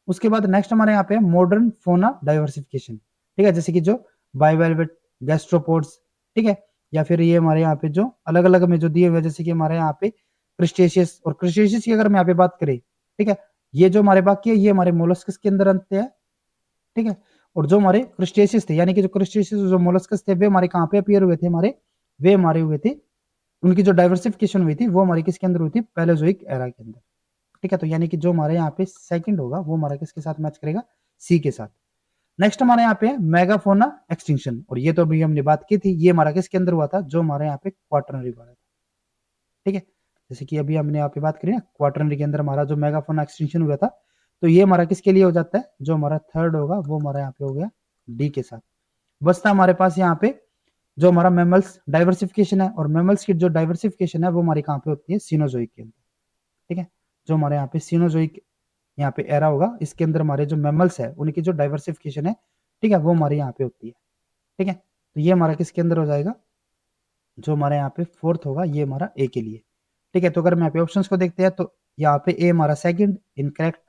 उसके बाद नेक्स्ट हमारे यहाँ पे मॉडर्न फोना डाइवर्सिफिकेशन, ठीक है, जैसे कि जो बायोवेलवेट, गैस्ट्रोपोड्स, ठीक है, या फिर ये हमारे यहाँ पे जो अलग अलग में जो दिए हुए जैसे कि हमारे यहाँ पे क्रिस्टेशियस, और क्रिस्टेशियस की अगर हम यहाँ पे बात करें, ठीक है, ये जो हमारे बाकी है ये हमारे मोलस्कस के अंदर आते हैं, ठीक है। और जो हमारे क्रिस्टेशियस थे, यानी कि जो क्रिस्टेशियस जो मोलस्कस थे वे हमारे कहाँ पे अपीयर हुए थे, हमारे वे हमारे हुए थे, उनकी जो डाइवर्सिफिकेशन हुई थी वो हमारी किसके अंदर हुई थी, पैलेजोइक एरा के अंदर, ठीक है। तो यानी कि जो हमारे यहाँ पे सेकंड होगा वो हमारा किसके साथ मैच करेगा, सी के साथ। नेक्स्ट हमारे यहाँ पे है मेगाफोना एक्सटिंक्शन, और ये तो अभी हमने बात की थी, ये हमारा किसके अंदर हुआ था, जो हमारे यहाँ पे क्वाटरनरी वाला था, ठीक है। जैसे कि अभी हमने यहाँ पे बात करी ना, क्वाटरनरी के अंदर हमारा जो मेगाफोना एक्सटिंक्शन हुआ था, तो ये हमारा किसके लिए हो जाता है, जो हमारा थर्ड होगा वो हमारा यहाँ पे हो गया डी के साथ। बचता हमारे पास यहाँ पे जो हमारा मेमल्स डाइवर्सिफिकेशन है, और मेमल्स की जो डाइवर्सिफिकेशन है वो हमारी कहाँ पे होती है, सीनोजोइक के अंदर, ठीक है। जो हमारे यहाँ पे सीनोजोइक यहाँ पे एरा होगा, इसके अंदर हमारे जो मेमल्स है उनकी जो डाइवर्सिफिकेशन है, ठीक है, वो हमारे यहाँ पे होती है, ठीक है। तो ये हमारा किसके अंदर हो जाएगा, जो हमारे यहाँ पे फोर्थ होगा, ये हमारा ए के लिए, ठीक है। तो अगर मैं यहाँ पे ऑप्शंस को देखते हैं तो यहाँ पे ए हमारा सेकंड इनकरेक्ट,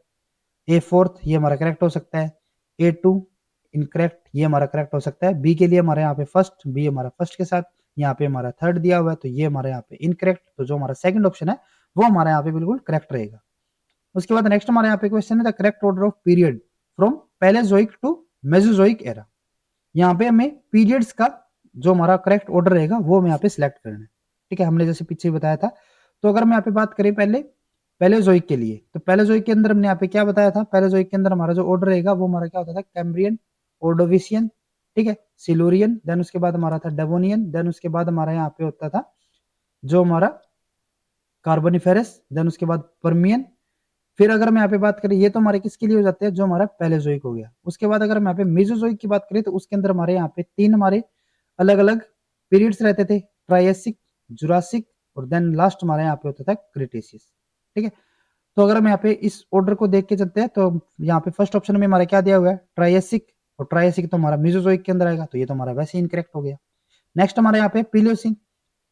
ए फोर्थ ये हमारा करेक्ट हो सकता है, ए टू इनकरेक्ट ये हमारा करेक्ट हो सकता है, बी के लिए हमारे यहाँ पे फर्स्ट, बी हमारा फर्स्ट के साथ, यहाँ पे हमारा थर्ड दिया हुआ है तो ये हमारे यहाँ पे इनकरेक्ट, तो जो हमारा सेकंड ऑप्शन है वो हमारे यहाँ पे बिल्कुल करेक्ट रहेगा। उसके बाद नेक्स्ट हमारे यहाँ पे क्वेश्चन है the correct order of period from Paleozoic to Mesozoic era. यहाँ पे हमें पीरियड्स का जो हमारा करेक्ट ऑर्डर रहेगा वो हमें यहाँ पे सिलेक्ट करना है, ठीक है, हमने जैसे पीछे बताया था। तो अगर मैं यहाँ पे बात करें पहले पैलेजोइक के लिए, तो पैलेजोइक के अंदर हमने यहाँ पे क्या बताया था, पैलेजोइक के अंदर हमारा जो ऑर्डर रहेगा वो हमारा क्या होता था, कैम्ब्रियन, ऑर्डोविशियन, ठीक है, सिलूरियन, देन उसके बाद हमारा था डेवोनियन, देन उसके बाद हमारा यहाँ पे होता था जो हमारा कार्बोनिफेरस, देन उसके बाद परमियन। फिर अगर मैं यहाँ पे बात करें, ये तो हमारे किसके लिए हो जाते हैं, जो हमारा पैलेजोइक हो गया। उसके बाद अगर हम यहाँ पे मेसोजोइक की बात करें तो उसके अंदर हमारे यहाँ पे तीन हमारे अलग अलग पीरियड्स रहते थे, ट्रायसिक, जुरासिक, और देन लास्ट हमारे यहाँ पे होता था क्रिटेशियस, ठीक है। तो अगर हम यहाँ पे इस ऑर्डर को देख के चलते हैं तो यहाँ पे फर्स्ट ऑप्शन में हमारा क्या दिया हुआ है, ट्रायसिक, और ट्रायसिक तो हमारा मेसोजोइक के अंदर आएगा, तो ये तो हमारा वैसे ही इनकरेक्ट हो गया। नेक्स्ट हमारे यहाँ पे पिलियोसिन,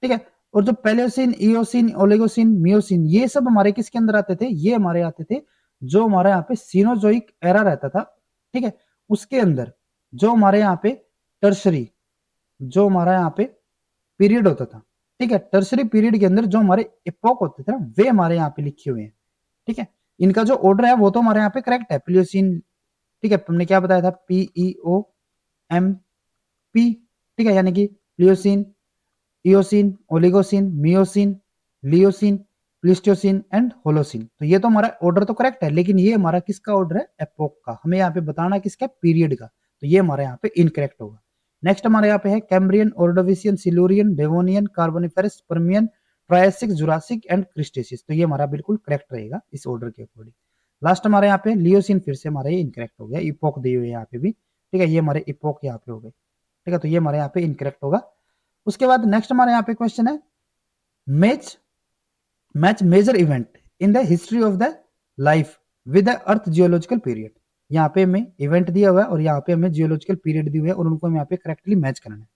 ठीक है, और जो पेलियोसिन, इयोसिन, ओलिगोसिन, मियोसिन ये सब हमारे किसके अंदर आते थे, ये हमारे आते थे जो हमारे यहाँ पे सीनोजोइक एरा रहता था, ठीक है, उसके अंदर जो हमारे यहाँ पे टर्सरी, जो हमारा यहाँ पे पीरियड होता था, ठीक है, टर्सरी पीरियड के अंदर जो हमारे एपोक होते थे ना वे हमारे यहाँ पे लिखे हुए हैं, ठीक है। इनका जो ऑर्डर है वो तो हमारे यहाँ पे करेक्ट है, प्लियोसिन, ठीक है, तुमने क्या बताया था, PEOMP, ठीक है, यानी कि Pliocene, Eocene, Oligocene, Miocene, Pliocene, Pleistocene and Holocene. तो ये तो हमारा ऑर्डर तो करेक्ट है, लेकिन ये हमारा किसका ऑर्डर है, एपोक का, हमें यहाँ पे बताना किसका, पीरियड का, तो ये हमारे यहाँ पे इनकरेक्ट होगा। नेक्स्ट हमारे यहाँ पे है Cambrian, Ordovician, Silurian, Devonian, Carboniferous, Permian, Triassic, Jurassic and Cretaceous, तो ये हमारा बिल्कुल करेक्ट रहेगा इस ऑर्डर के अकॉर्डिंग। लास्ट हमारे यहाँ पे लियोसिन, फिर से हमारे इनकरेक्ट हो गया, इपोक दिए हुए यहाँ पे भी, ठीक है, ये हमारे इपोक यहाँ पे हो गए, ठीक है, तो ये हमारे यहाँ पे इनकरेक्ट होगा। उसके बाद नेक्स्ट हमारे यहाँ पे क्वेश्चन है match match major event in the history of the life with the earth geological period. यहाँ पे हमें इवेंट दिया हुआ है और यहाँ पे हमें जियोलॉजिकल पीरियड दिए हुए हैं और उनको हम यहाँ पे करेक्टली मैच करना है।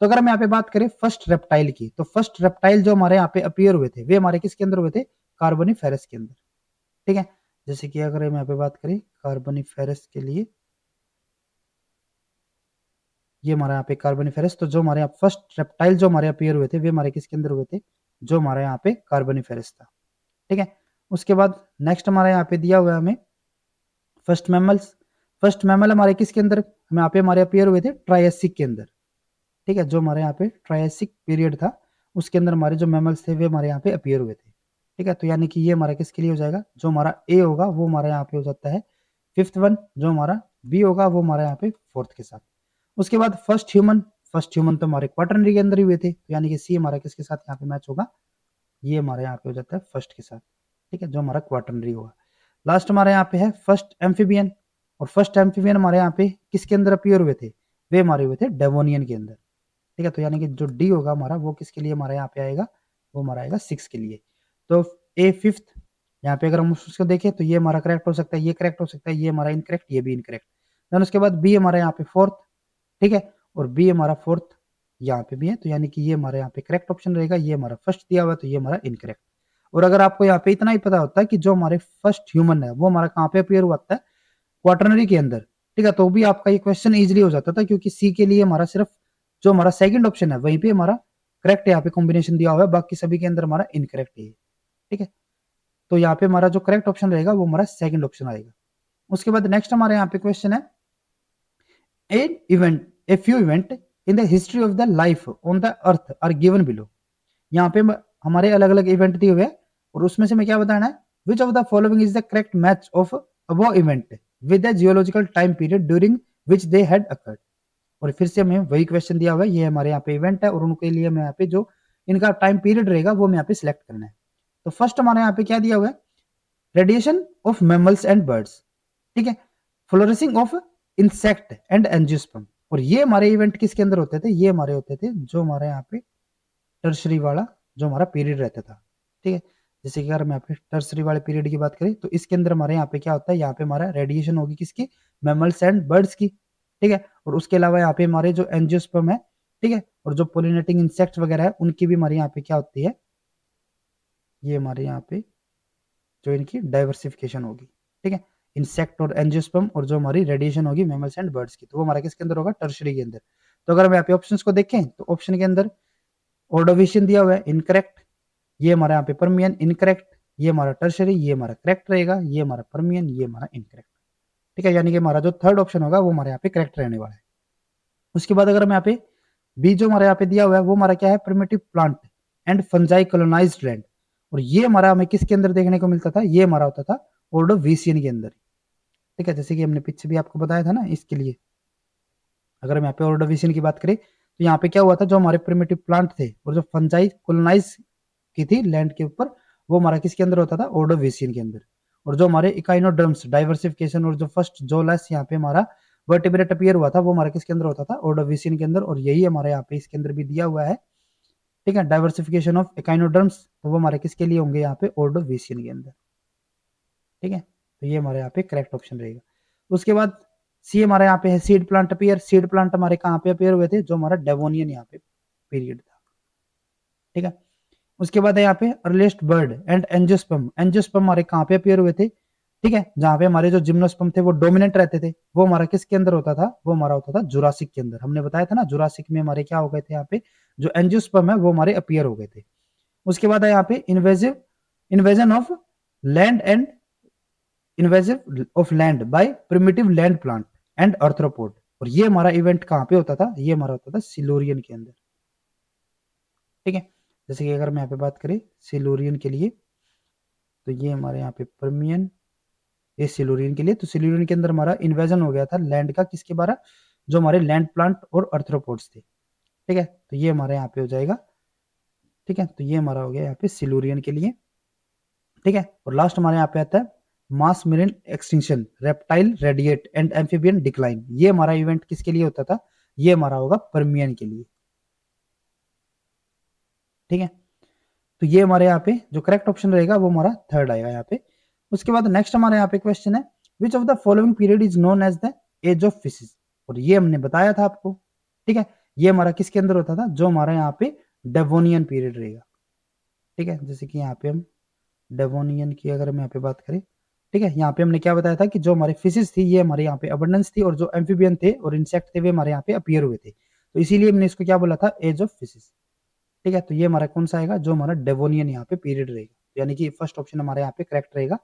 तो अगर हम यहाँ पे बात करें फर्स्ट रेप्टाइल की, तो फर्स्ट रेप्टाइल जो हमारे यहाँ पे अपीयर हुए थे वे हमारे किसके अंदर हुए थे, कार्बोनिफेरस के अंदर, ठीक है। जैसे कि अगर हम यहाँ पे बात करें कार्बोनिफेरस के लिए, ये हमारे यहाँ पे कार्बोनिफेरस, तो जो हमारे यहाँ फर्स्ट रेप्टाइल जो हमारे अपीयर हुए थे वे हमारे किसके अंदर हुए थे, जो हमारे यहाँ पे कार्बोनिफेरस था, ठीक है। उसके बाद नेक्स्ट हमारे यहाँ पे दिया हुआ है हमें फर्स्ट मैमल्स, फर्स्ट मैमल हमारे किसके अंदर, हम यहाँ पे हमारे अपीयर हुए थे ट्रायसिक के अंदर, ठीक है, जो हमारे यहाँ पे ट्रायसिक पीरियड था उसके अंदर हमारे जो मैमल्स थे वे हमारे यहाँ पे अपीयर हुए थे, ठीक है। तो यानी कि ये हमारा किसके लिए हो जाएगा, जो हमारा ए होगा वो हमारा यहाँ पे हो जाता है फिफ्थ वन, जो हमारा बी होगा वो हमारे यहाँ पे फोर्थ के साथ। उसके बाद फर्स्ट ह्यूमन, फर्स्ट ह्यूमन तो हमारे क्वाटरनरी के अंदर ही हुए थे, तो यानी कि सी हमारा किसके साथ यहाँ पे मैच होगा, ये हमारे यहाँ पे हो जाता है फर्स्ट के साथ, ठीक है, जो हमारा क्वाटरनरी होगा। लास्ट हमारे यहाँ पे है फर्स्ट एम्फीबियन, और फर्स्ट एम्फीबियन हमारे यहाँ पे किसके अंदर अपीयर हुए थे, वे हमारे हुए थे डेवोनियन के अंदर, ठीक है। तो यानी कि जो डी होगा हमारा वो किसके लिए हमारे यहाँ पे आएगा, वो हमारा आएगा 6 के लिए। तो ए फिफ्थ, यहाँ पे अगर हम उसको देखें तो ये हमारा करेक्ट हो सकता है, ये करेक्ट हो सकता है, ये हमारा इनकरेक्ट, ये भी इनकरेक्ट। देन उसके बाद बी हमारे यहाँ पे फोर्थ, ठीक है, और बी हमारा फोर्थ यहाँ पे भी है, तो यानी कि ये हमारे यहाँ पे करेक्ट ऑप्शन रहेगा, ये हमारा फर्स्ट दिया हुआ है तो ये हमारा इनकरेक्ट। और अगर आपको यहाँ पे इतना ही पता होता है कि जो हमारे फर्स्ट ह्यूमन है वो हमारा कहाँ पे अपियर हुआ था, क्वाटरनरी के अंदर, ठीक है, तो भी आपका ये क्वेश्चन इजिली हो जाता था, क्योंकि सी के लिए हमारा सिर्फ जो हमारा सेकंड ऑप्शन है वहीं पे हमारा करेक्ट यहाँ पे कॉम्बिनेशन दिया हुआ है, बाकी सभी के अंदर हमारा इनकरेक्ट है, ठीक है। तो यहाँ पे हमारा जो करेक्ट ऑप्शन रहेगा वो हमारा सेकंड ऑप्शन आएगा। उसके बाद नेक्स्ट हमारे यहाँ पे क्वेश्चन है a few event in the history of the life on the earth are given below। यहाँ पे हमारे अलग अलग इवेंट दिए हुए हैं और उसमें से मैं क्या बताना है, which of the following is the correct match of above event with the geological time period during which they had occurred. और फिर से हमें वही क्वेश्चन दिया हुआ है, ये हमारे यहाँ पे इवेंट है और उनके लिए हमें यहाँ पे जो इनका टाइम पीरियड रहेगा वो हमें यहाँ पे सिलेक्ट करना है। तो फर्स्ट हमारे यहाँ पे क्या दिया हुआ है, radiation of mammals and birds, ठीक है, flourishing of insect and angiosperm. और ये हमारे इवेंट किसके अंदर होते थे, ये हमारे होते थे जो हमारे यहाँ पे टर्सरी वाला जो हमारा पीरियड रहता था, ठीक है। जैसे कि अगर हम यहाँ पे टर्सरी वाले पीरियड की बात करें तो इसके अंदर हमारे यहाँ पे क्या होता है, यहाँ पे हमारा रेडिएशन होगी किसकी, मैमल्स एंड बर्ड्स की, ठीक है। और उसके अलावा यहाँ पे हमारे जो एंजियोस्पर्म है, ठीक है, और जो पोलिनेटिंग इंसेक्ट वगैरह है उनकी भी हमारे यहाँ पे क्या होती है, ये हमारे यहाँ पे जो इनकी डाइवर्सिफिकेशन होगी, ठीक है, इंसेक्ट और एंजियोस्पर्म, और जो हमारी रेडिएशन होगी मैमल्स एंड बर्ड्स की, तो वो हमारा किसके अंदर होगा, टर्शरी के अंदर। तो अगर हम यहाँ पे ऑप्शंस को देखें तो ऑप्शन के अंदर ऑर्डोविशियन दिया हुआ है इनकरेक्ट, ये हमारा यहाँ पे परमियन इनकरेक्ट, ये हमारा टर्शरी, ये हमारा करेक्ट रहेगा, ये हमारा परमियन, ये हमारा इनकरेक्ट, ठीक है। यानी कि हमारा जो थर्ड ऑप्शन होगा वो हमारे यहाँ पे करेक्ट रहने वाला है। उसके बाद अगर हम यहाँ पे बी जो हमारे यहाँ पे दिया हुआ है वो हमारा क्या है, primitive plant and fungi colonised land. और ये हमारा हमें किसके अंदर देखने को मिलता था, ये हमारा होता था ऑर्डोविशियन के अंदर, ठीक है। जैसे कि हमने पीछे भी आपको बताया था ना, इसके लिए अगर हम यहाँ पे ऑर्डोविशियन की बात करें तो यहाँ पे क्या हुआ था, जो हमारे प्रिमिटिव प्लांट थे और जो फंजाई कॉलोनाइज की थी लैंड के ऊपर, वो हमारा किसके अंदर होता था, ऑर्डोविशियन के अंदर। और जो हमारे इकाइनोडर्म्स डाइवर्सिफिकेशन और जो फर्स्ट जोलस यहाँ पे हमारा वर्टिब्रेट अपीयर हुआ था वो हमारा किसके अंदर होता था, ऑर्डोविशियन के अंदर। और यही हमारे यहाँ पे इसके अंदर भी दिया हुआ है, ठीक है, डाइवर्सिफिकेशन ऑफ इकाइनोडर्म्स, तो वो हमारे किसके लिए होंगे, यहाँ पे ऑर्डोविशियन के अंदर, ठीक है। तो ये हमारे यहाँ पे करेक्ट ऑप्शन रहेगा। उसके बाद सी हमारे यहाँ पे है seed plant appear. Seed plant हमारे कहाँ पे अपीयर हुए थे, जो हमारा डेवोनियन यहाँ पे पीरियड था, ठीक है। उसके बाद है यहाँ पे earliest bird and angiosperm. Angiosperm हमारे कहाँ पे अपीयर हुए थे, ठीक है, जहाँ पे हमारे जो जिम्नोस्पर्म थे वो डोमिनेंट रहते थे, वो हमारा किसके अंदर होता था, वो हमारा होता था जुरासिक के अंदर। हमने बताया था ना, जुरासिक में हमारे क्या हो गए थे, यहाँ पे जो एंजियोस्पर्म है वो हमारे अपीयर हो गए थे। उसके बाद है यहाँ पे invasion of land and invasive of land by primitive land plant and arthropod. और ये हमारा इवेंट कहाँ पे होता था, ये हमारा होता था सिलोरियन के अंदर, ठीक है। जैसे कि अगर मैं यहाँ पे बात करें सिलोरियन के लिए, तो ये हमारे यहाँ पे परमियन, ये सिलोरियन के लिए, तो सिलोरियन के अंदर हमारा इन्वेजन हो गया था लैंड का, किसके बारा, जो हमारे लैंड प्लांट और अर्थ्रोपोड्स थे, ठीक है। तो ये हमारे यहाँ पे हो जाएगा, ठीक है। तो ये हमारा हो गया यहाँ पे सिलोरियन के लिए, ठीक है। और लास्ट हमारे यहाँ पे आता है mass marine extinction, reptile radiate and amphibian decline. ये हमारा इवेंट किसके लिए होता था, ये हमारा होगा परमियन के लिए, ठीक है। तो ये हमारे यहाँ पे जो करेक्ट ऑप्शन रहेगा वो हमारा थर्ड आएगा यहाँ पे। उसके बाद नेक्स्ट हमारे यहाँ पे क्वेश्चन है, which of the following period is known as the age of fishes. और ये हमने बताया था आपको, ठीक है। ये हमारा किसके अंदर होता था, जो हमारा यहाँ पे डेवोनियन पीरियड रहेगा, ठीक है। जैसे कि यहाँ पे हम डेवोनियन की अगर हम यहाँ पे बात करें, ठीक है, यहाँ पे हमने क्या बताया था कि जो हमारी फिशेस थी ये हमारे यहाँ पे अबंडेंस थी, और जो एम्फीबियन थे और इंसेक्ट थे वे हमारे यहाँ पे अपीयर हुए थे, तो इसीलिए हमने इसको क्या बोला था, एज ऑफ फिशेस, ठीक है। तो ये हमारा कौन सा आएगा, जो हमारा डेवोनियन यहाँ पे पीरियड रहेगा, यानी कि फर्स्ट ऑप्शन हमारे यहाँ पे करेक्ट रहेगा।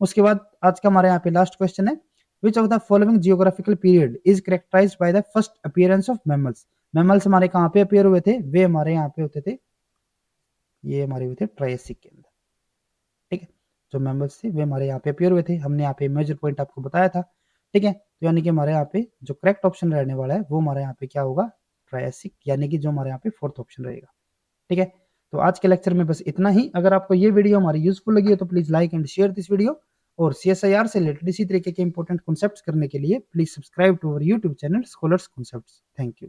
उसके बाद आज का हमारे यहाँ पे लास्ट क्वेश्चन है, which of the following geographical period is characterized by the first appearance of mammals. Mammals हमारे कहाँ पे अपीयर हुए थे, वे हमारे यहाँ पे होते थे, ये हमारे हुए थे ट्रायसिक के अंदर, ठीक है। जो मैमल्स थे वे हमारे यहाँ पे अपीयर हुए थे, हमने यहाँ पे मेजर पॉइंट आपको बताया था, ठीक है। तो यानी कि हमारे यहाँ पे जो करेक्ट ऑप्शन रहने वाला है वो हमारे यहाँ पे क्या होगा, ट्रायसिक, यानी कि जो हमारे यहाँ पे फोर्थ ऑप्शन रहेगा, ठीक है। तो आज के लेक्चर में बस इतना ही। अगर आपको ये वीडियो हमारी यूजफुल लगी है तो please like and share this video, और CSIR से रिलेटेड इसी तरीके के इंपॉर्टेंट कॉन्सेप्ट्स करने के लिए please subscribe to our YouTube channel Scholars Concepts. Thank you.